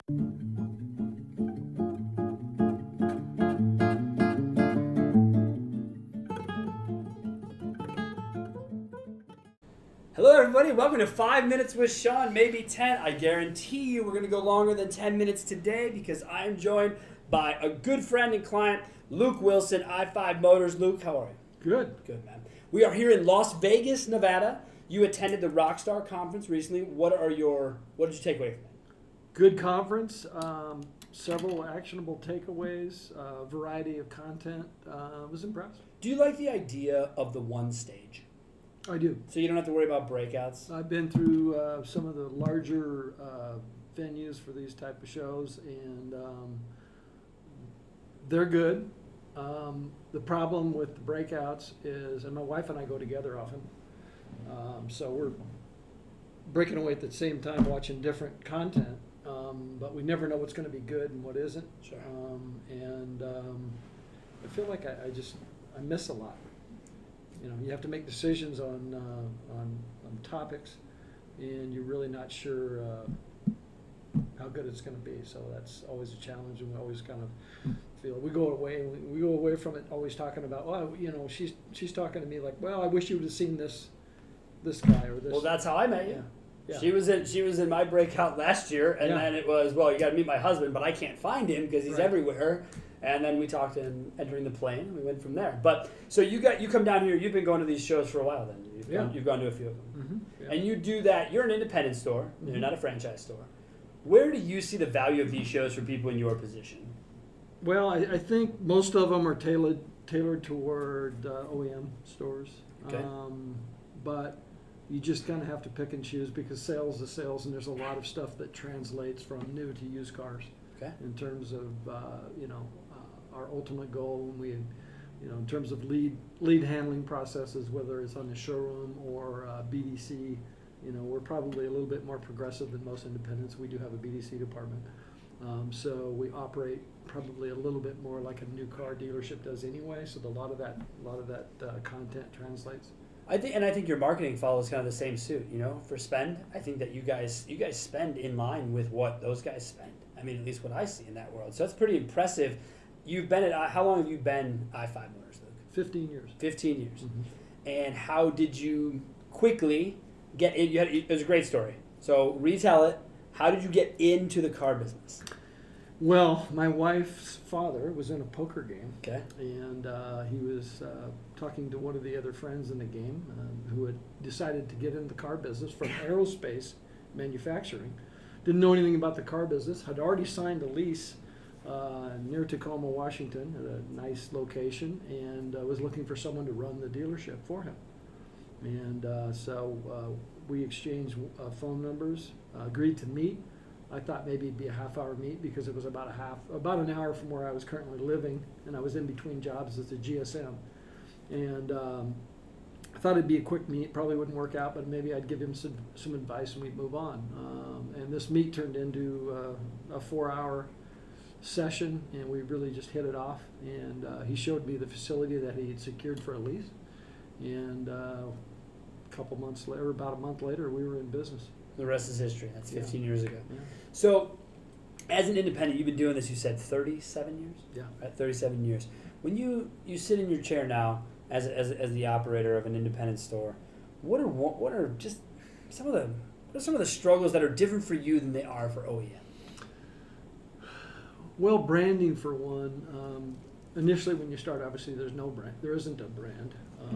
Hello, everybody. Welcome to 5 Minutes with Sean, maybe 10. I guarantee you we're going to go longer than 10 minutes today because I'm joined by a good friend and client, Luke Wilson, i-5 Motors. Luke, how are you? Good. Good, man. We are here in Las Vegas, Nevada. You attended the Rockstar Conference recently. What did you take away from it? Good conference. Several actionable takeaways. Variety of content. Was impressed. Do you like the idea of the one stage? I do. So you don't have to worry about breakouts? I've been through some of the larger venues for these type of shows, and they're good. The problem with the breakouts is, and my wife and I go together often, so we're breaking away at the same time watching different content, but we never know what's going to be good and what isn't. Sure. I feel like I miss a lot. You know, you have to make decisions on topics, and you're really not sure how good it's going to be. So that's always a challenge, and we always kind of feel we go away from it always talking about, well, you know, she's talking to me like, well, I wish you would have seen this guy or this. Well, that's how I met you. Yeah. She was in my breakout last year, and Yeah. then it was, well, you got to meet my husband, but I can't find him because he's Right. everywhere. And then we talked in entering the plane, and we went from there. But so you come down here. You've been going to these shows for a while. Then you've gone to a few of them, and you do that. You're an independent store. You're not a franchise store. Where do you see the value of these shows for people in your position? Well, I think most of them are tailored toward OEM stores. Okay. But you just kind of have to pick and choose because sales is sales, and there's a lot of stuff that translates from new to used cars. Okay. In terms of our ultimate goal, when we, in terms of lead handling processes, whether it's on the showroom or BDC, we're probably a little bit more progressive than most independents. We do have a BDC department, so we operate probably a little bit more like a new car dealership does anyway. So a lot of that content translates. I think your marketing follows kind of the same suit. For spend, I think that you guys spend in line with what those guys spend. I mean, at least what I see in that world. So that's pretty impressive. You've been at how long have you been i-5 Motors, Luke? 15 years. 15 years. Mm-hmm. And how did you quickly get in? It was a great story. So retell it. How did you get into the car business? Well, my wife's father was in a poker game. Okay. And he was talking to one of the other friends in the game who had decided to get into the car business from aerospace manufacturing. Didn't know anything about the car business. Had already signed a lease near Tacoma, Washington, at a nice location, and was looking for someone to run the dealership for him. And so we exchanged phone numbers, agreed to meet. I thought maybe it'd be a half-hour meet because it was about an hour from where I was currently living, and I was in between jobs as a GSM. And I thought it'd be a quick meet, probably wouldn't work out, but maybe I'd give him some advice and we'd move on. And this meet turned into a 4-hour session, and we really just hit it off. And he showed me the facility that he had secured for a lease. And about a month later, we were in business. The rest is history. That's 15 years ago. Yeah. So as an independent, you've been doing this, you said 37 years? Yeah. Right, 37 years. When you sit in your chair now as the operator of an independent store, what are just some of the struggles that are different for you than they are for OEM? Well, branding for one. Initially, when you start, obviously there's no brand. There isn't a brand.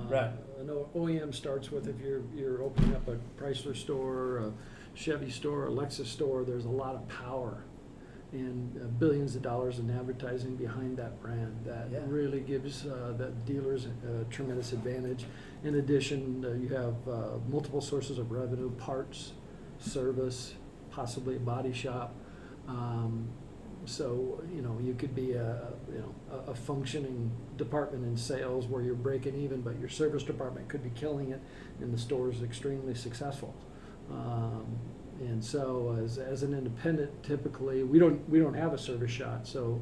Right. An OEM starts with, if you're opening up a Chrysler store, a Chevy store, a Lexus store. There's a lot of power and billions of dollars in advertising behind that brand that really gives the dealers a tremendous advantage. In addition, you have multiple sources of revenue: parts, service, possibly a body shop. So you could be a functioning department in sales where you're breaking even, but your service department could be killing it, and the store is extremely successful. And so, as an independent, typically we don't have a service shop. So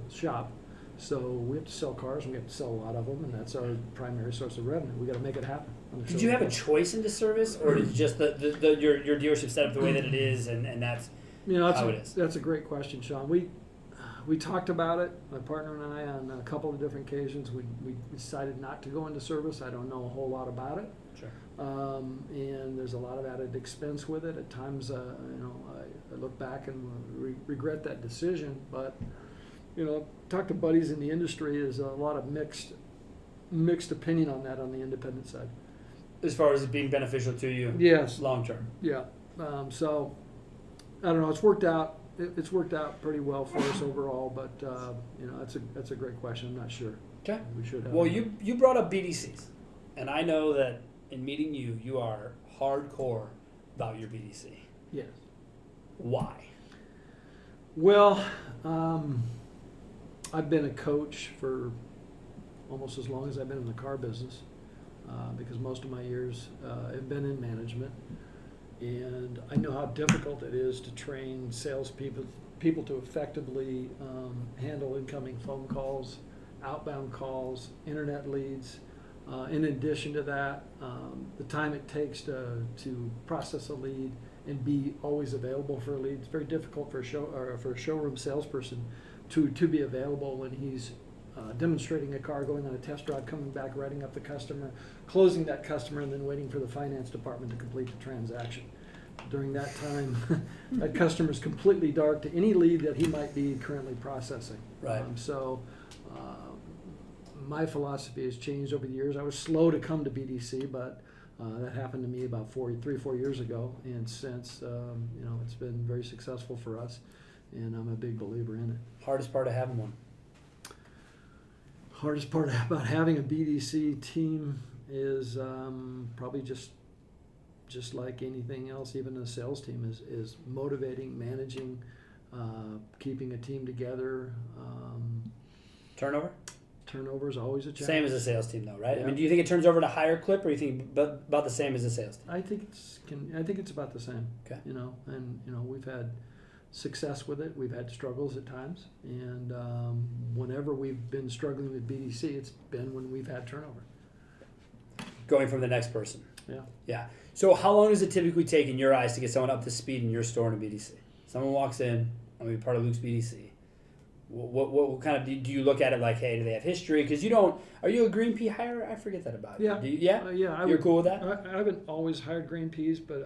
we have to sell cars, and we have to sell a lot of them, and that's our primary source of revenue. We got to make it happen. Did you have a choice into service, or is it just your dealership set up the way that it is, and That's a great question, Sean. We talked about it, my partner and I, on a couple of different occasions. We decided not to go into service. I don't know a whole lot about it. Sure. And there's a lot of added expense with it. At times, I look back and regret that decision. But, talk to buddies in the industry, there's a lot of mixed opinion on that on the independent side. As far as it being beneficial to you? Yes. Long term? Yeah. So, I don't know. It's worked out. It's worked out pretty well for us overall, but that's a great question. I'm not sure. Okay. We should have. Well, you brought up BDCs, and I know that in meeting you, you are hardcore about your BDC. Yes. Why? Well, I've been a coach for almost as long as I've been in the car business, because most of my years have been in management. And I know how difficult it is to train salespeople to effectively handle incoming phone calls, outbound calls, internet leads. In addition to that, the time it takes to process a lead and be always available for a lead. It's very difficult for a showroom salesperson to be available when he's demonstrating a car, going on a test drive, coming back, writing up the customer, closing that customer, and then waiting for the finance department to complete the transaction. During that time, that customer is completely dark to any lead that he might be currently processing. Right. My philosophy has changed over the years. I was slow to come to BDC, but that happened to me about 3 or 4 years ago, and since it's been very successful for us, and I'm a big believer in it. Hardest part of having one? Hardest part about having a BDC team is probably just like anything else, even a sales team, is motivating, managing, keeping a team together. Turnover? Turnover is always a challenge. Same as a sales team, though, right? Yeah. I mean, do you think it turns over at a higher clip, or you think about the same as a sales team? I think it's about the same. Okay. We've had success with it. We've had struggles at times, and whenever we've been struggling with BDC, it's been when we've had turnover. Going from the next person. Yeah. Yeah. So how long does it typically take in your eyes to get someone up to speed in your store in a BDC? Someone walks in, I'm going to be part of Luke's BDC. What kind of, do you look at it like, hey, do they have history? Because are you a green pea hirer? I forget that about you. Yeah. Yeah? You're cool with that? I haven't always hired green peas, but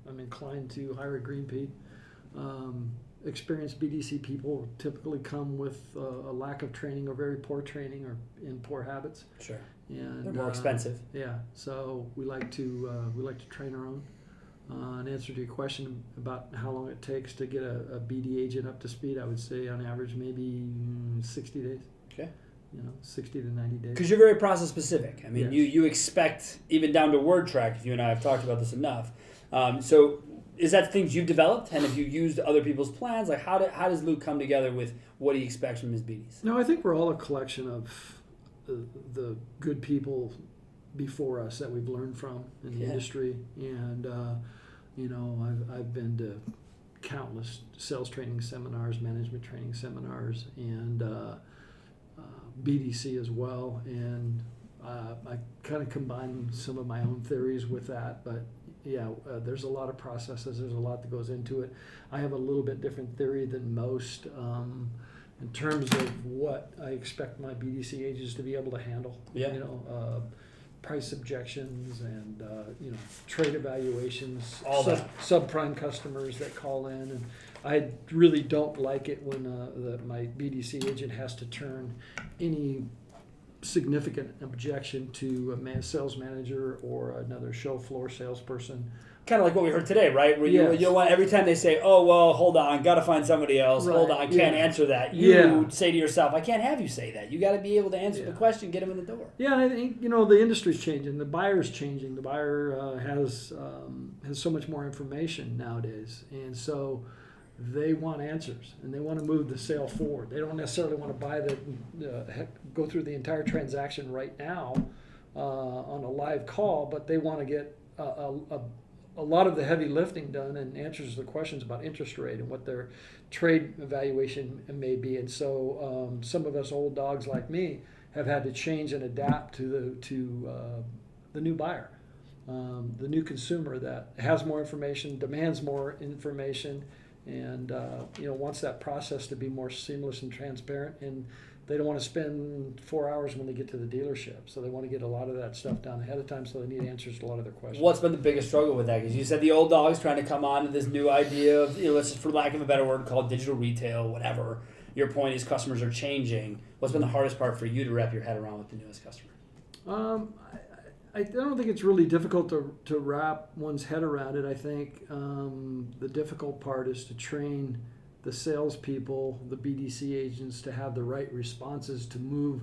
I'm inclined to hire a green pea. Experienced BDC people typically come with a lack of training or very poor training or in poor habits. Sure. And they're more expensive. Yeah, so we like to train our own. In answer to your question about how long it takes to get a BD agent up to speed, I would say on average maybe 60 days. Okay. 60 to 90 days. Because you're very process specific. I mean, yes. you expect, even down to word track, if you and I have talked about this enough. So is that things you've developed, and have you used other people's plans? Like how does Luke come together with what he expects from his BDs? No, I think we're all a collection of the good people before us that we've learned from in the industry, and I've been to countless sales training seminars, management training seminars, and BDC as well, and I kind of combine some of my own theories with that, but there's a lot of processes, there's a lot that goes into it. I have a little bit different theory than most in terms of what I expect my BDC agents to be able to handle. Yeah. Price objections and trade evaluations, all that. Subprime customers that call in, and I really don't like it when my BDC agent has to turn any significant objection to a sales manager or another show floor salesperson. Kind of like what we heard today, right? Where Yes. you want, every time they say, "Oh well, hold on, got to find somebody else." Right. Hold on, I can't answer that. You Yeah. say to yourself, "I can't have you say that." You got to be able to answer the question, get them in the door. Yeah, and I think the industry's changing. The buyer's changing. The buyer has so much more information nowadays, and so they want answers and they want to move the sale forward. They don't necessarily want to go through the entire transaction right now on a live call, but they want to get a lot of the heavy lifting done and answers the questions about interest rate and what their trade evaluation may be. And so some of us old dogs like me have had to change and adapt to the new buyer, the new consumer that has more information, demands more information, and wants that process to be more seamless and transparent, and they don't want to spend 4 hours when they get to the dealership. So they want to get a lot of that stuff done ahead of time, so they need answers to a lot of their questions. What's been the biggest struggle with that? Because you said the old dog's trying to come on to this new idea of, let's just, for lack of a better word, called digital retail, whatever. Your point is customers are changing. What's been the hardest part for you to wrap your head around with the newest customer? I don't think it's really difficult to wrap one's head around it. I think the difficult part is to train the salespeople, the BDC agents, to have the right responses to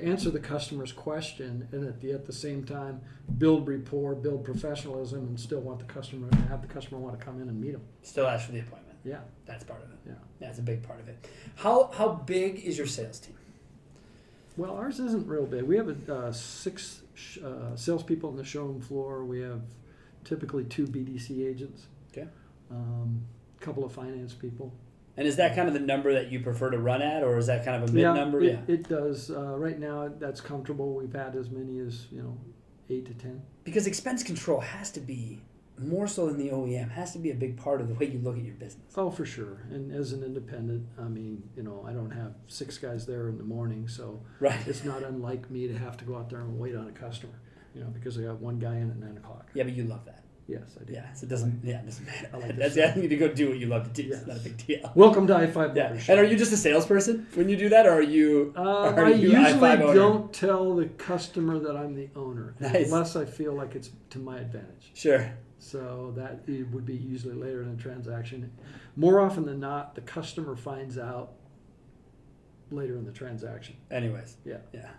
answer the customer's question, and at the same time build rapport, build professionalism, and still want the customer to have the customer want to come in and meet them. Still ask for the appointment. Yeah, that's part of it. Yeah, that's a big part of it. How big is your sales team? Well, ours isn't real big. We have 6 salespeople on the showroom floor. We have typically 2 BDC agents. Okay. Couple of finance people. And is that kind of the number that you prefer to run at, or is that kind of a mid number? It does. Right now, that's comfortable. We've had as many as 8 to 10. Because expense control has to be more so than the OEM. Has to be a big part of the way you look at your business. Oh, for sure. And as an independent, I mean, I don't have 6 guys there in the morning, so right. It's not unlike me to have to go out there and wait on a customer, because I got one guy in at 9 o'clock. Yeah, but you love that. Yes, I do. Yeah, so it doesn't matter. I like That's asking you to go do what you love to do. Yes. It's not a big deal. Welcome to i-5 Yeah. Motors. And are you just a salesperson when you do that, or are you? I usually don't tell the customer that I'm the owner, nice. Unless I feel like it's to my advantage. Sure. So that it would be usually later in the transaction. More often than not, the customer finds out later in the transaction. Anyways. Yeah. Yeah.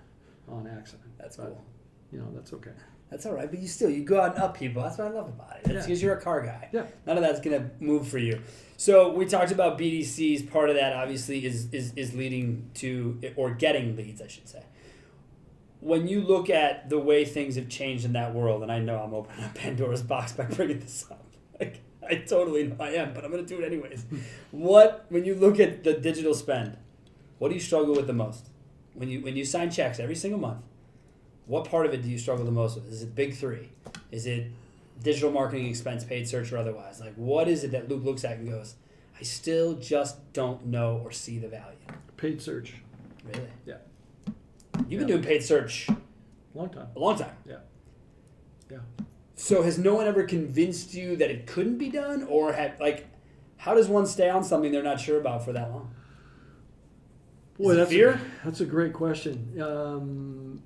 On accident. That's cool. That's okay. That's all right, but you go out and up people. That's what I love about it. That's because you're a car guy. Yeah. None of that's gonna move for you. So we talked about BDCs. Part of that obviously is leading to, or getting leads, I should say. When you look at the way things have changed in that world, and I know I'm opening up Pandora's box by bringing this up. I totally know I am, but I'm gonna do it anyways. When you look at the digital spend, what do you struggle with the most? When you sign checks every single month, what part of it do you struggle the most with? Is it big 3? Is it digital marketing expense, paid search, or otherwise? Like, what is it that Luke looks at and goes, I still just don't know or see the value? Paid search. Really? Yeah. You've been doing paid search a long time. Yeah. Yeah. So has no one ever convinced you that it couldn't be done, or how does one stay on something they're not sure about for that long? Boy, that's fear? That's a great question.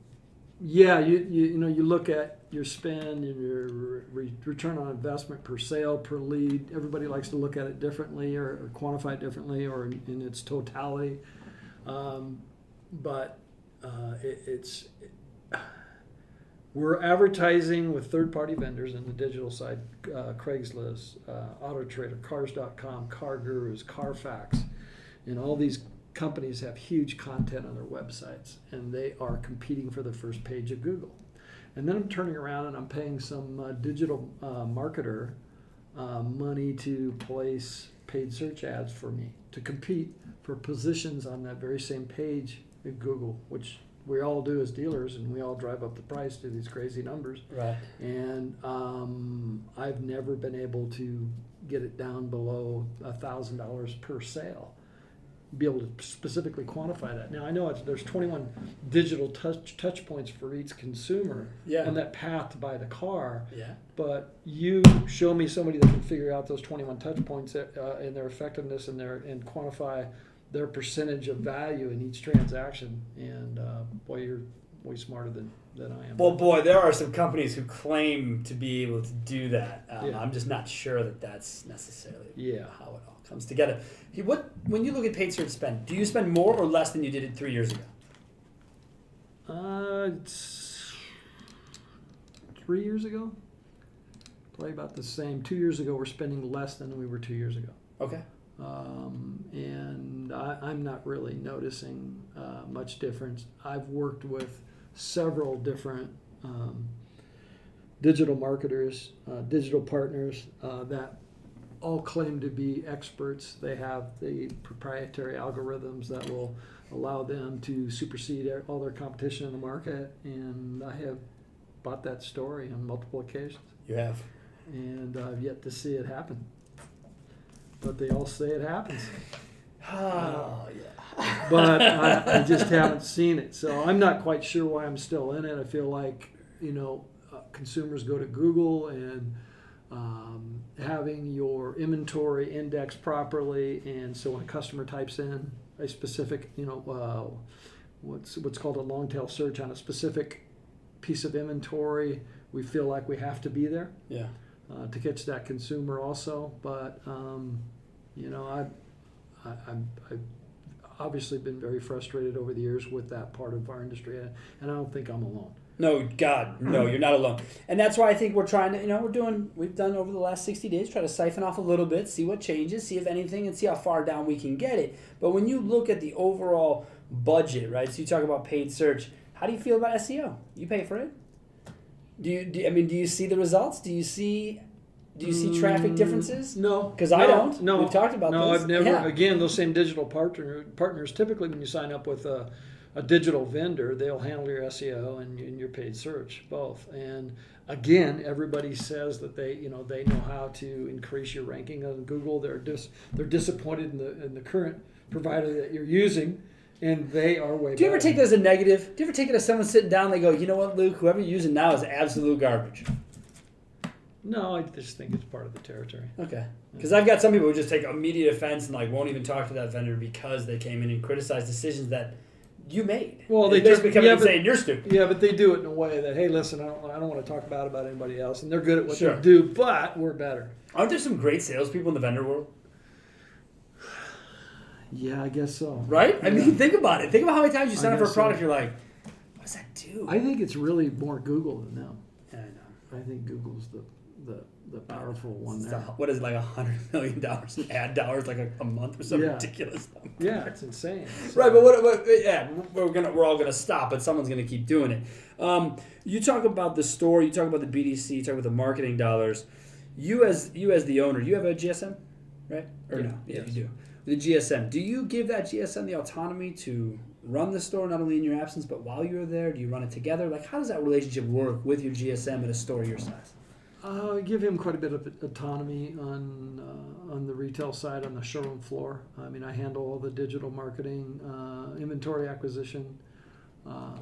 Yeah, you look at your spend and your return on investment per sale, per lead. Everybody likes to look at it differently or quantify it differently or in its totality. But we're advertising with third-party vendors in the digital side, Craigslist, AutoTrader, Cars.com, Car Gurus, Carfax, and all these companies have huge content on their websites, and they are competing for the first page of Google. And then I'm turning around and I'm paying some digital marketer money to place paid search ads for me to compete for positions on that very same page at Google, which we all do as dealers, and we all drive up the price to these crazy numbers. Right. And I've never been able to get it down below $1,000 per sale. Be able to specifically quantify that. Now I know there's 21 digital touch points for each consumer on that path to buy the car. Yeah. But you show me somebody that can figure out those 21 touch points and their effectiveness and quantify their percentage of value in each transaction. And boy, you're way smarter than I am. Well, boy, there are some companies who claim to be able to do that. I'm just not sure that that's necessarily how it all comes together. When you look at paid search spend, do you spend more or less than you did it 3 years ago? It's 3 years ago. Probably about the same. 2 years ago, we're spending less than we were 2 years ago. Okay. And I'm not really noticing much difference. I've worked with several different digital marketers, digital partners that all claim to be experts. They have the proprietary algorithms that will allow them to supersede all their competition in the market, and I have bought that story on multiple occasions. You have. And I've yet to see it happen. but they all say it happens. Oh, yeah. But I just haven't seen it. So I'm not quite sure why I'm still in it. I feel like, consumers go to Google and having your inventory indexed properly. And so when a customer types in a specific, what's called a long tail search on a specific piece of inventory, we feel like we have to be there. Yeah. To catch that consumer also. But, I've obviously been very frustrated over the years with that part of our industry, and I don't think I'm alone. No, God, no, you're not alone. And that's why I think we're trying to, we've done over the last 60 days, try to siphon off a little bit, see what changes, see if anything, and see how far down we can get it. But when you look at the overall budget, right, so you talk about paid search, how do you feel about SEO? You pay for it? Do you see the results? Do you see traffic differences? No. Because I don't. No. We've talked about this. No, I've never. Yeah. Again, those same digital partners, typically when you sign up with a digital vendor, they'll handle your SEO and your paid search, both. And again, everybody says that they know how to increase your ranking on Google. They're disappointed in the current provider that you're using, and they are way better. Do you ever take that as a negative? Do you ever take it as someone sitting down and they go, you know what, Luke, whoever you're using now is absolute garbage? No, I just think it's part of the territory. Okay. Because I've got some people who just take immediate offense and won't even talk to that vendor because they came in and criticized decisions that you made. Well, they just become saying you're stupid. Yeah, but they do it in a way that, hey, listen, I don't want to talk about anybody else, and they're good at what Sure. they do, but we're better. Aren't there some great salespeople in the vendor world? Yeah, I guess so. Right? Yeah. I mean, think about it. Think about how many times you sign up for a guess so. product, you're like, what does that do? I think it's really more Google than them. Yeah, I know. I think Google's the powerful one there. What is it, like $100 million in ad dollars, like a month or some Yeah. ridiculous number? Yeah, it's insane. So, Right, but we're all gonna stop, but someone's gonna keep doing it. You talk about the store, you talk about the BDC, you talk about the marketing dollars. You as the owner, you have a GSM, right? Or Yeah, no? Yeah, yes. you do. The GSM. Do you give that GSM the autonomy to run the store not only in your absence but while you're there? Do you run it together? Like, how does that relationship work with your GSM at a store your size? I give him quite a bit of autonomy on the retail side, on the showroom floor. I mean, I handle all the digital marketing, inventory acquisition.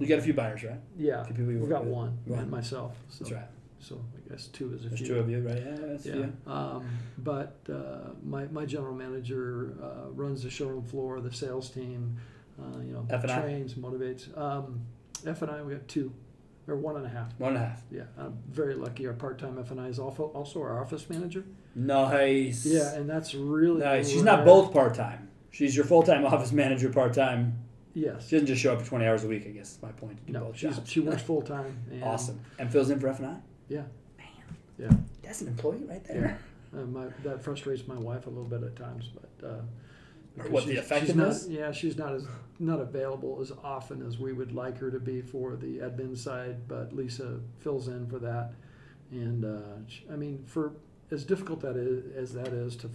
You got a few buyers, right? Yeah, A few people you we've work got with. one, Right. and myself. So, That's right. So I guess two is a There's few. two of you, right? Yeah, that's a Yeah. few. But my general manager runs the showroom floor, the sales team, F&I? trains, motivates. F&I, we have two, or 1.5. 1.5. Yeah, I'm very lucky. Our part-time F&I is also our office manager. Nice. Yeah, and that's really nice. She's rare. not both part-time. She's your full-time office manager part-time. Yes. She doesn't just show up for 20 hours a week, I guess is my point. You do No, both jobs. she works full-time. And Awesome. And fills in for F&I? Yeah. Man. Yeah. That's an employee right there. That frustrates my wife a little bit at times, but Or because what, the she's effectiveness? she's not available as often as we would like her to be for the admin side, but Lisa fills in for that. And for as difficult as that is to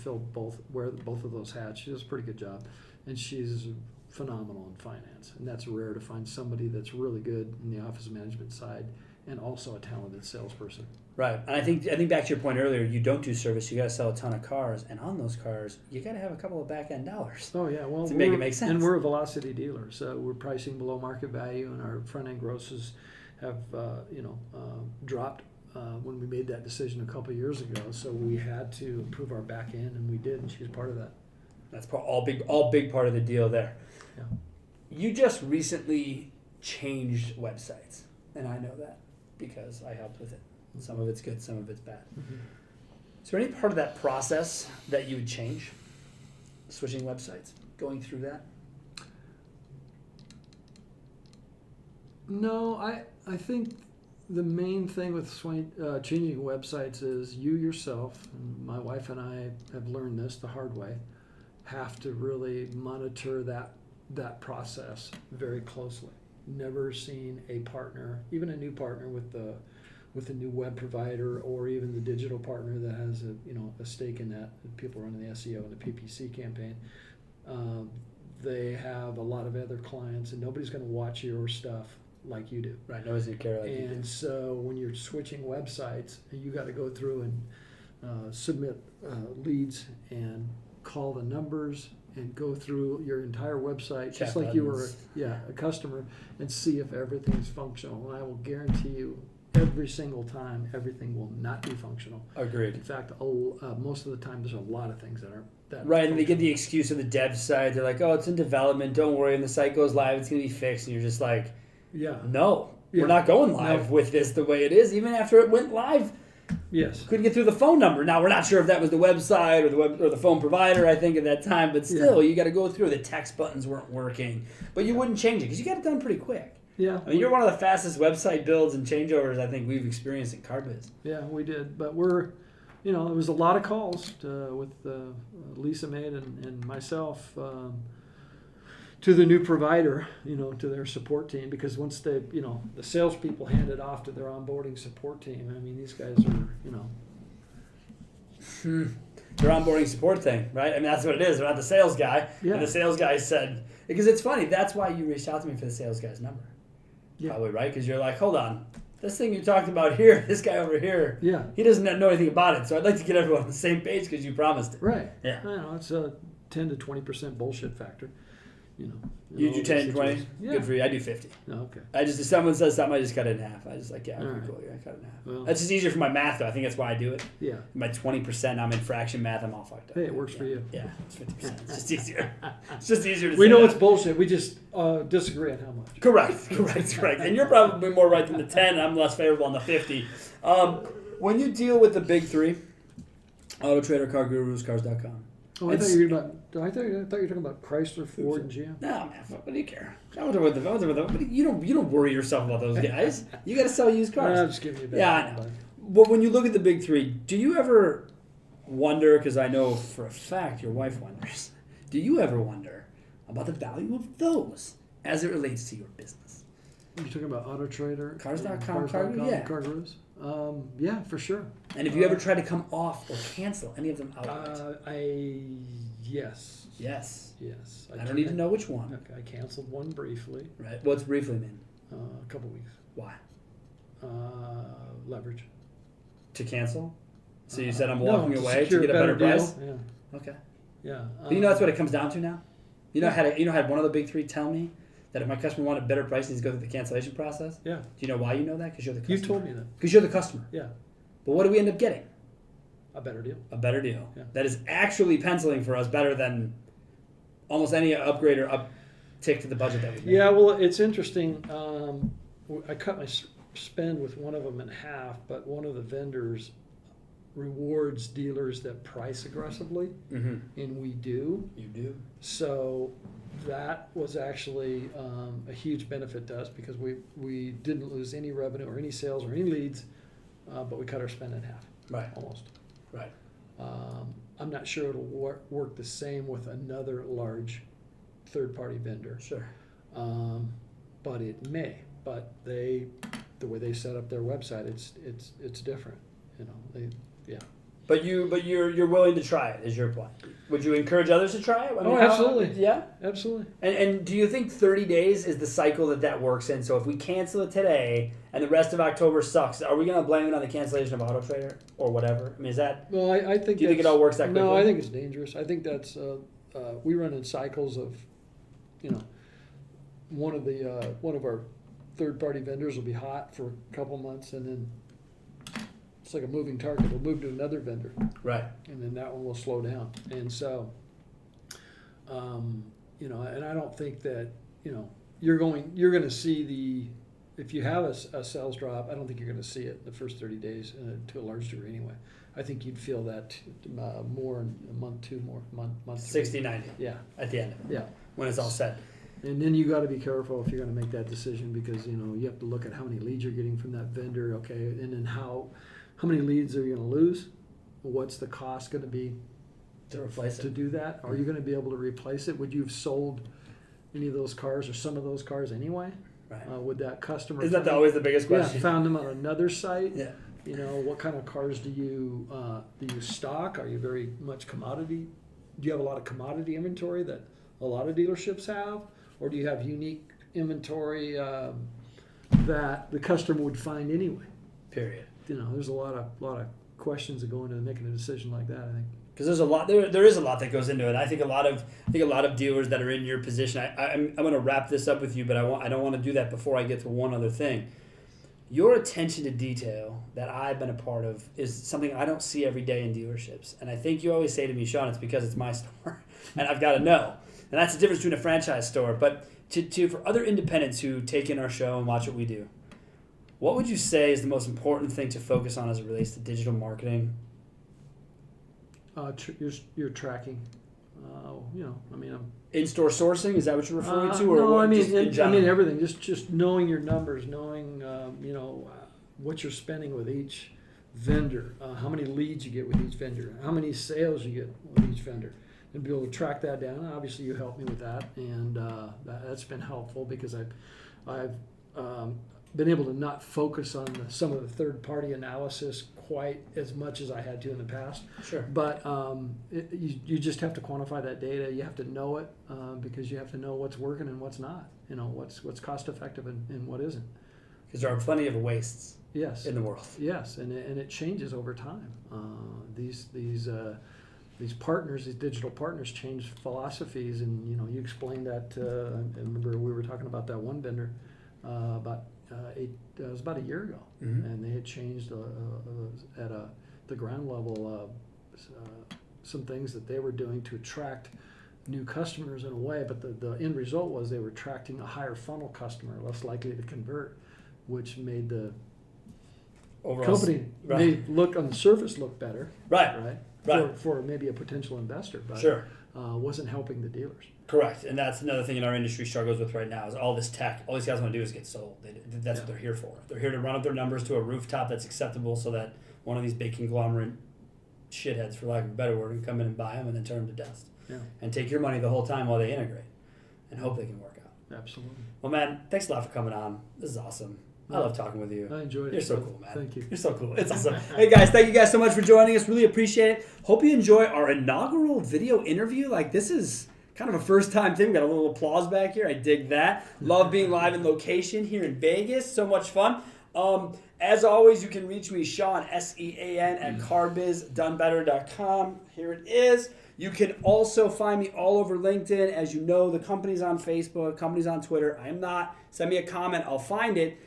wear both of those hats, she does a pretty good job, and she's phenomenal in finance. And that's rare to find somebody that's really good in the office management side and also a talented salesperson. Right. And I think back to your point earlier, you don't do service, you got to sell a ton of cars. And on those cars, you got to have a couple of back-end dollars. Oh, yeah. Well, to make it make sense. And we're a velocity dealer, so we're pricing below market value, and our front-end grosses have dropped when we made that decision a couple of years ago. So we had to improve our back end, and we did, and she's part of that. That's all big part of the deal there. Yeah. You just recently changed websites, and I know that because I helped with it. Some of it's good, some of it's bad. Mm-hmm. Is there any part of that process that you would change? Switching websites, going through that? No, I think the main thing with changing websites is you yourself, and my wife and I have learned this the hard way, have to really monitor that process very closely. Never seen a partner, even a new partner with a new web provider, or even the digital partner that has a stake in that. People running the SEO and the PPC campaign. They have a lot of other clients, and nobody's going to watch your stuff like you do. Right, nobody's going to care like you do. And so when you're switching websites, you got to go through and submit leads and call the numbers and go through your entire website, Check just like you were buttons. a customer, and see if everything's functional. And I will guarantee you, every single time, everything will not be functional. Agreed. In fact, most of the time, there's a lot of things that aren't that Right, and they get functional. the excuse of the dev side. They're like, "Oh, it's in development. Don't worry. When the site goes live, it's gonna be fixed." And you're just like, Yeah. "No, Yeah. we're not going live No. with this the way it is. Even after it went live, Yes. couldn't get through the phone number. Now we're not sure if that was the website or the phone provider. I think at that time, but still, you got to go through. The text buttons weren't working, but you wouldn't change it because you got it done pretty quick. Yeah. I mean, you're one of the fastest website builds and changeovers I think we've experienced in CarBiz. Yeah, we did, but it was a lot of calls with Lisa made and myself to the new provider, to their support team, because once they, the salespeople hand it off to their onboarding support team. I mean, these guys are, Their onboarding support thing, right? I mean, that's what it is. They're not the sales guy. Yeah. And the sales guy said, because it's funny, that's why you reached out to me for the sales guy's number. Yeah. Probably, right? Because you're like, hold on. This thing you talked about here, this guy over here, Yeah. he doesn't know anything about it. So I'd like to get everyone on the same page because you promised it. Right. Yeah. I know it's a 10 to 20% bullshit factor. You do 10, 20? Yeah. Good for you. I do 50. Oh, okay. If someone says something, I just cut it in half. I just like, yeah, okay, Alright. cool. Yeah, I cut it in half. Well. That's just easier for my math, though. I think that's why I do it. Yeah. My 20%, I'm in fraction math, I'm all fucked up. Hey, it works for you. Yeah, it's 50%. It's just easier. It's just easier to We say know that. it's bullshit. We just disagree on how much. Correct. And you're probably more right than the 10, and I'm less favorable on the 50. When you deal with the big three, Auto Trader, Car Gurus, Cars.com. Oh, I thought you were talking about Chrysler, Ford, and GM. No, man, what do you care? You don't worry yourself about those guys. You got to sell used cars. I'm just giving you that. Yeah, I know. But when you look at the big three, do you ever wonder, because I know for a fact your wife wonders, do you ever wonder about the value of those as it relates to your business? You're talking about Auto Trader? Cars.com, Cars.com, yeah. Car Gurus? Yeah, for sure. And if you ever try to come off or cancel any of them outright? Yes. Yes. Yes. I don't need to know which one. Okay, I canceled one briefly, Right. What's briefly mean? a couple weeks. Why? Leverage. To cancel? So you said I'm No, walking away to secure get a better deal. price? Yeah. Okay. Yeah. But that's what it comes down to now? I had one of the big three tell me that if my customer wanted better price, he needs to go through the cancellation process. Yeah. Do you know why you know that? Because you're the customer. You told me that. Because you're the customer. Yeah. But what do we end up getting? A better deal. A better deal. Yeah. That is actually penciling for us better than almost any upgrade or uptick to the budget that we make. Yeah, well, it's interesting. I cut my spend with one of them in half, but one of the vendors rewards dealers that price aggressively, Mm-hmm. and we do. You do. So that was actually a huge benefit to us because we didn't lose any revenue or any sales or any leads, but we cut our spend in half, Right. almost. Right. I'm not sure it'll work the same with another large third-party vendor. Sure. But it may. But the way they set up their website, it's different. Yeah. But you're willing to try it, is your point. Would you encourage others to try it? I mean, Absolutely. Yeah? Absolutely. And do you think 30 days is the cycle that works in? So if we cancel it today and the rest of October sucks, are we going to blame it on the cancellation of Auto Trader or whatever? I mean, is that... Well, I think. Do you think it all works that quickly? No, I think it's dangerous. I think that's we run in cycles of, one of our third-party vendors will be hot for a couple months, and then it's like a moving target. It'll move to another vendor, Right. and then that one will slow down. And so, and I don't think that you're going to see if you have a sales drop. I don't think you're going to see it the first 30 days to a large degree anyway. I think you'd feel that more in month 2, month 3. 60, 90 Yeah, at the end of it, yeah. when it's all said. And then you got to be careful if you're going to make that decision because you have to look at how many leads you're getting from that vendor, okay, and then how many leads are you going to lose? What's the cost going to be To replace to it. do that? Are you going to be able to replace it? Would you have sold any of those cars or some of those cars anyway? Right. Would that customer? Isn't that always the biggest question? Yeah, found them on another site. Yeah. What kind of cars do you stock? Are you very much commodity? Do you have a lot of commodity inventory that a lot of dealerships have, or do you have unique inventory that the customer would find anyway? Period. There's a lot of questions that go into making a decision like that, I think. because there's a lot. There is a lot that goes into it. I think a lot of dealers that are in your position. I'm going to wrap this up with you, but I don't want to do that before I get to one other thing. Your attention to detail that I've been a part of is something I don't see every day in dealerships. And I think you always say to me, Sean, it's because it's my store, and I've got to know. And that's the difference between a franchise store. But for other independents who take in our show and watch what we do, what would you say is the most important thing to focus on as it relates to digital marketing? Your tracking. In-store sourcing, is that what you're referring to, or no? what, I mean, just in general? I mean everything. Just knowing your numbers, knowing what you're spending with each vendor, how many leads you get with each vendor, how many sales you get with each vendor, and be able to track that down. Obviously, you helped me with that, and that's been helpful because I've been able to not focus on some of the third-party analysis quite as much as I had to in the past. Sure. But you just have to quantify that data. You have to know it because you have to know what's working and what's not. What's cost-effective and what isn't. Because there are plenty of wastes. Yes. In the world. Yes, and it changes over time. These partners, these digital partners, change philosophies, and you explained that. I remember we were talking about that one vendor it was about a year ago, and they had changed at the ground level some things that they were doing to attract new customers in a way, but the end result was they were attracting a higher funnel customer, less likely to convert, which made the overall company may look on the surface look better, right. For maybe a potential investor, but sure. Wasn't helping the dealers. Correct, and that's another thing in our industry struggles with right now is all this tech. All these guys want to do is get sold. That's what they're here for. They're here to run up their numbers to a rooftop that's acceptable so that one of these big conglomerate shitheads, for lack of a better word, can come in and buy them and then turn them to dust. Yeah. And take your money the whole time while they integrate and hope they can work out. Absolutely. Well, man, thanks a lot for coming on. This is awesome. I love talking with you. I enjoyed it. You're so cool, man. Thank you. You're so cool. It's awesome. Hey, guys, thank you guys so much for joining us. Really appreciate it. Hope you enjoy our inaugural video interview. This is kind of a first-time thing. We got a little applause back here. I dig that. Love being live in location here in Vegas. So much fun. As always, you can reach me, Sean, SEAN, at carbizdonebetter.com. Here it is. You can also find me all over LinkedIn. As you know, the company's on Facebook, company's on Twitter. I am not. Send me a comment. I'll find it.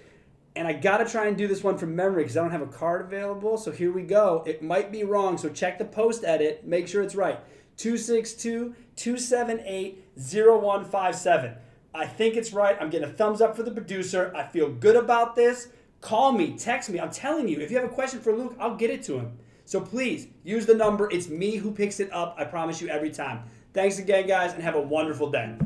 And I got to try and do this one from memory because I don't have a card available. So here we go. It might be wrong, so check the post edit. Make sure it's right. 262-278-0157. I think it's right. I'm getting a thumbs up for the producer. I feel good about this. Call me. Text me. I'm telling you, if you have a question for Luke, I'll get it to him. So please, use the number. It's me who picks it up. I promise you every time. Thanks again, guys, and have a wonderful day.